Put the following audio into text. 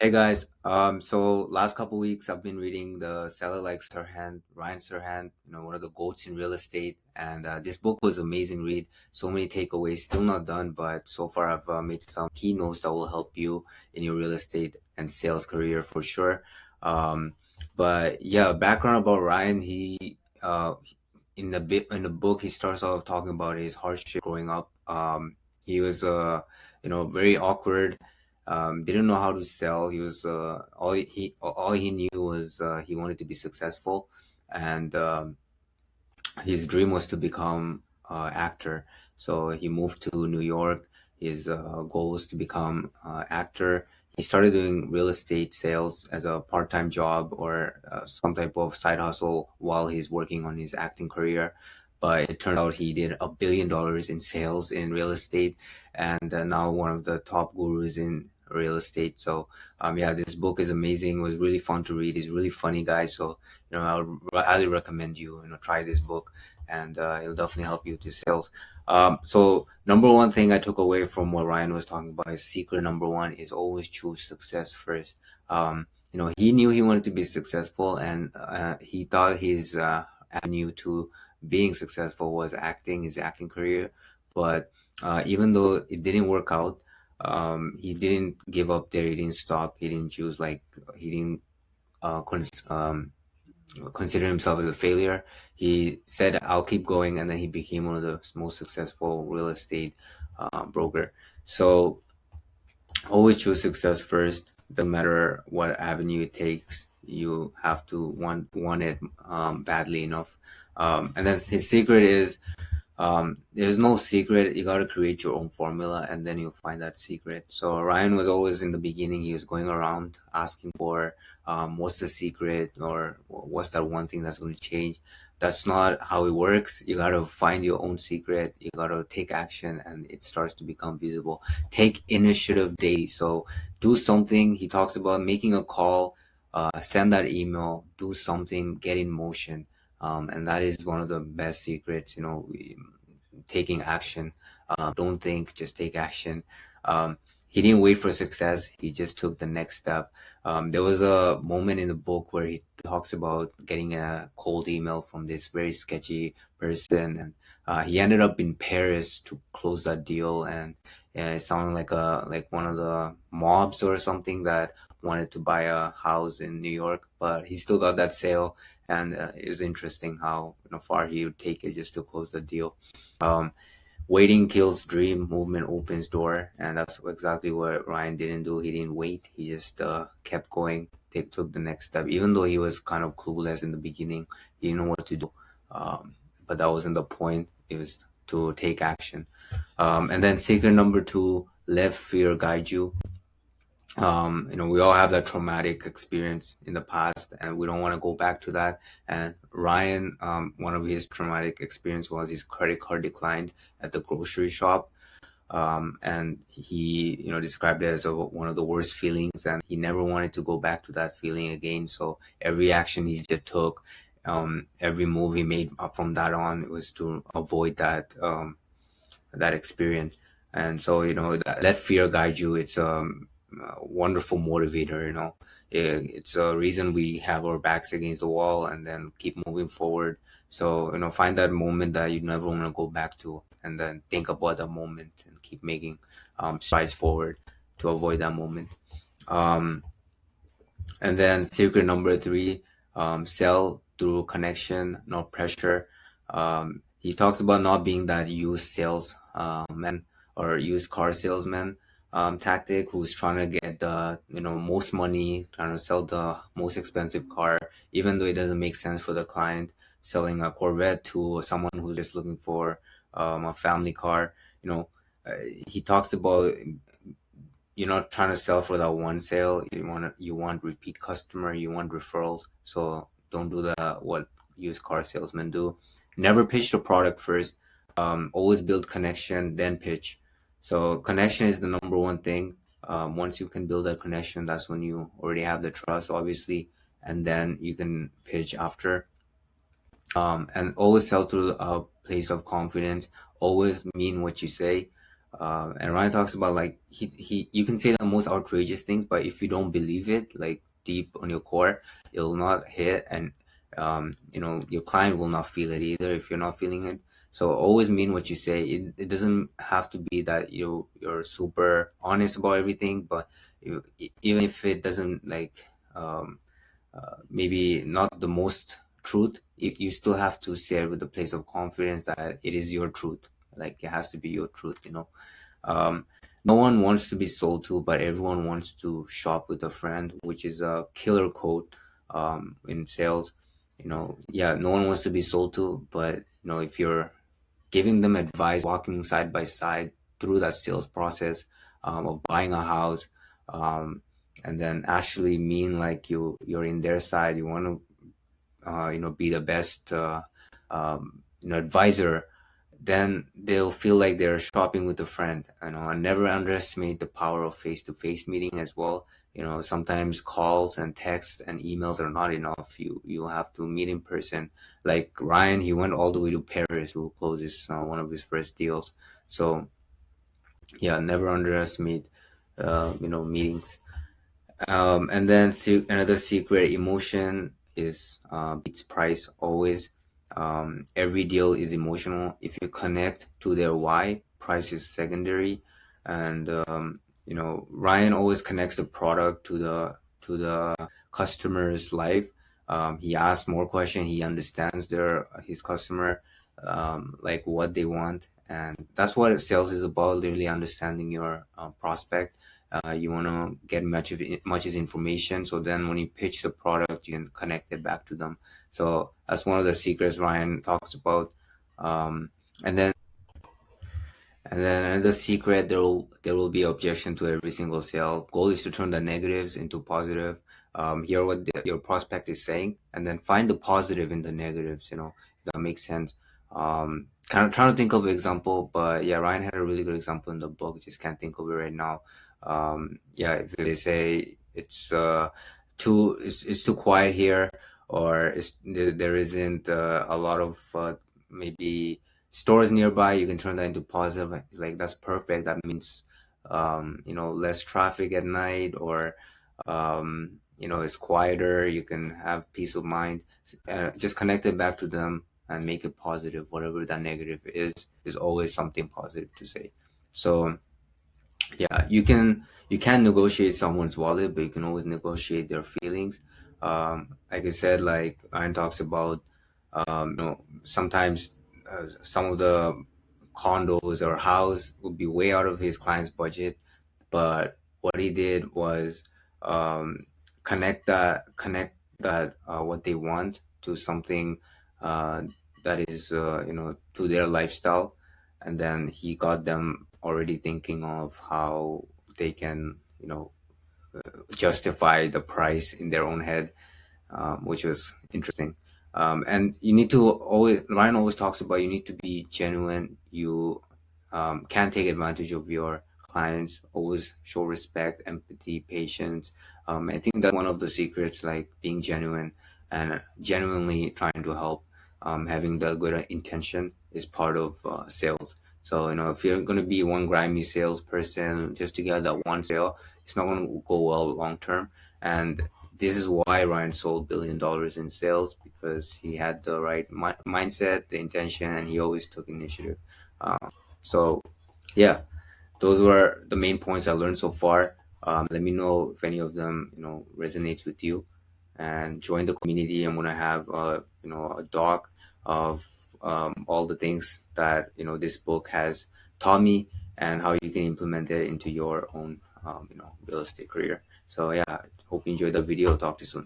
Hey guys, so last couple weeks I've been reading the Sell It Like Serhant, Ryan Serhant, one of the goats in real estate, and this book was an amazing read. So many takeaways, still not done, but so far I've made some keynotes that will help you in your real estate and sales career for sure. Um, but yeah, background about Ryan, he in the book he starts off talking about his hardship growing up. He was very awkward, didn't know how to sell. He was all he knew was he wanted to be successful, and his dream was to become actor. So he moved to New York. His goal was to become actor. He started doing real estate sales as a part-time job or some type of side hustle while he's working on his acting career. But it turned out he did $1 billion in sales in real estate, and now one of the top gurus in real estate. So yeah, this book is amazing. It was really fun to read. He's a really funny guy. So I would highly recommend you try this book, and it'll definitely help you to sales. So number one thing I took away from what Ryan was talking about is secret number one is always choose success first. He knew he wanted to be successful, and he thought his avenue to being successful was acting, his acting career. But even though it didn't work out, he didn't give up there. He didn't stop. He didn't choose like he didn't consider himself as a failure. He said, "I'll keep going," and then he became one of the most successful real estate broker. So always choose success first. Doesn't matter what avenue it takes. You have to want it badly enough. And then his secret is there's no secret. You got to create your own formula, and then you'll find that secret. So Ryan was always in the beginning. He was going around asking for what's the secret or what's that one thing that's going to change. That's not how it works. You got to find your own secret. You got to take action, and it starts to become visible. Take initiative daily. So do something. He talks about making a call, send that email, do something, get in motion. And that is one of the best secrets, taking action. Don't think, just take action. He didn't wait for success. He just took the next step. There was a moment in the book where he talks about getting a cold email from this very sketchy person, and he ended up in Paris to close that deal. And it sounded like one of the mobs or something that wanted to buy a house in New York, but he still got that sale. And it was interesting how far he would take it just to close the deal. Um, Waiting kills dream, movement opens door, and that's exactly what Ryan didn't do. He didn't wait. He just kept going. They took the next step, even though he was kind of clueless in the beginning. He didn't know what to do, but that wasn't the point. It was to take action. And then secret number two: let fear guide you. We all have that traumatic experience in the past, and we don't want to go back to that. And Ryan, one of his traumatic experience was his credit card declined at the grocery shop. And he, described it as one of the worst feelings, and he never wanted to go back to that feeling again. So every action he just took, every move he made from that on, it was to avoid that experience. And so let fear guide you. It's a wonderful motivator. It's a reason we have our backs against the wall and then keep moving forward. So find that moment that you never want to go back to, and then think about that moment and keep making strides forward to avoid that moment. um, and then secret number three, sell through connection, not pressure. He talks about not being that used sales man or used car salesman tactic who's trying to get the most money, trying to sell the most expensive car, even though it doesn't make sense for the client. Selling a Corvette to someone who's just looking for a family car. You know, he talks about you're not trying to sell for that one sale. You want repeat customer, you want referrals. So don't do what used car salesmen do. Never pitch the product first. Always build connection, then pitch. So connection is the number one thing. Once you can build that connection, that's when you already have the trust, obviously, and then you can pitch after. And always sell to a place of confidence. Always mean what you say. And Ryan talks about like he you can say the most outrageous things, but if you don't believe it, like deep on your core, it will not hit, and your client will not feel it either if you're not feeling it. So always mean what you say. It doesn't have to be that you're super honest about everything, but even if it doesn't like um, maybe not the most truth, you still have to say it with a place of confidence that it is your truth. Like it has to be your truth. um, no one wants to be sold to, but everyone wants to shop with a friend, which is a killer quote in sales. Yeah, no one wants to be sold to, but if you're giving them advice, walking side by side through that sales process of buying a house, um, and then actually mean like you're in their side, you want to be the best advisor, then they'll feel like they're shopping with a friend. And never underestimate the power of face-to-face meeting as well. Sometimes calls and texts and emails are not enough. You have to meet in person. Like Ryan, he went all the way to Paris to close one of his first deals. So yeah, never underestimate meetings. And then another secret: emotion is beats price always. Every deal is emotional. If you connect to their why, price is secondary. And Ryan always connects the product to the customer's life. He asks more questions. He understands his customer, like what they want, and that's what sales is about. Really understanding your prospect. You want to get much as information, so then when you pitch the product, you can connect it back to them. So that's one of the secrets Ryan talks about. And then another secret: there will be objection to every single sale. Goal is to turn the negatives into positive. Hear what your prospect is saying, and then find the positive in the negatives. If that makes sense. Kind of trying to think of an example, but yeah, Ryan had a really good example in the book. Just can't think of it right now. Yeah, if they say it's too quiet here, or there isn't a lot of maybe stores nearby, you can turn that into positive. Like that's perfect. That means less traffic at night, or it's quieter. You can have peace of mind. Just connect it back to them and make it positive. Whatever that negative is always something positive to say. So yeah, you can negotiate someone's wallet, but you can always negotiate their feelings. Like I said, like Ryan talks about, sometimes some of the condos or house would be way out of his client's budget, but what he did was um, connect that what they want to something uh, that is to their lifestyle, and then he got them already thinking of how they can justify the price in their own head, which was interesting. And you need to always, Ryan always talks about, you need to be genuine. You can't take advantage of your clients. Always show respect, empathy, patience. I think that's one of the secrets, like being genuine and genuinely trying to help. Having the good intention is part of sales. So, if you're going to be one grimy salesperson just to get that one sale, it's not going to go well long term. And this is why Ryan sold $1 billion in sales, because he had the right mindset, the intention, and he always took initiative. So, yeah, those were the main points I learned so far. Let me know if any of them, resonates with you, and join the community. I'm gonna have, a doc of all the things that this book has taught me, and how you can implement it into your own, real estate career. So yeah, hope you enjoyed the video. Talk to you soon.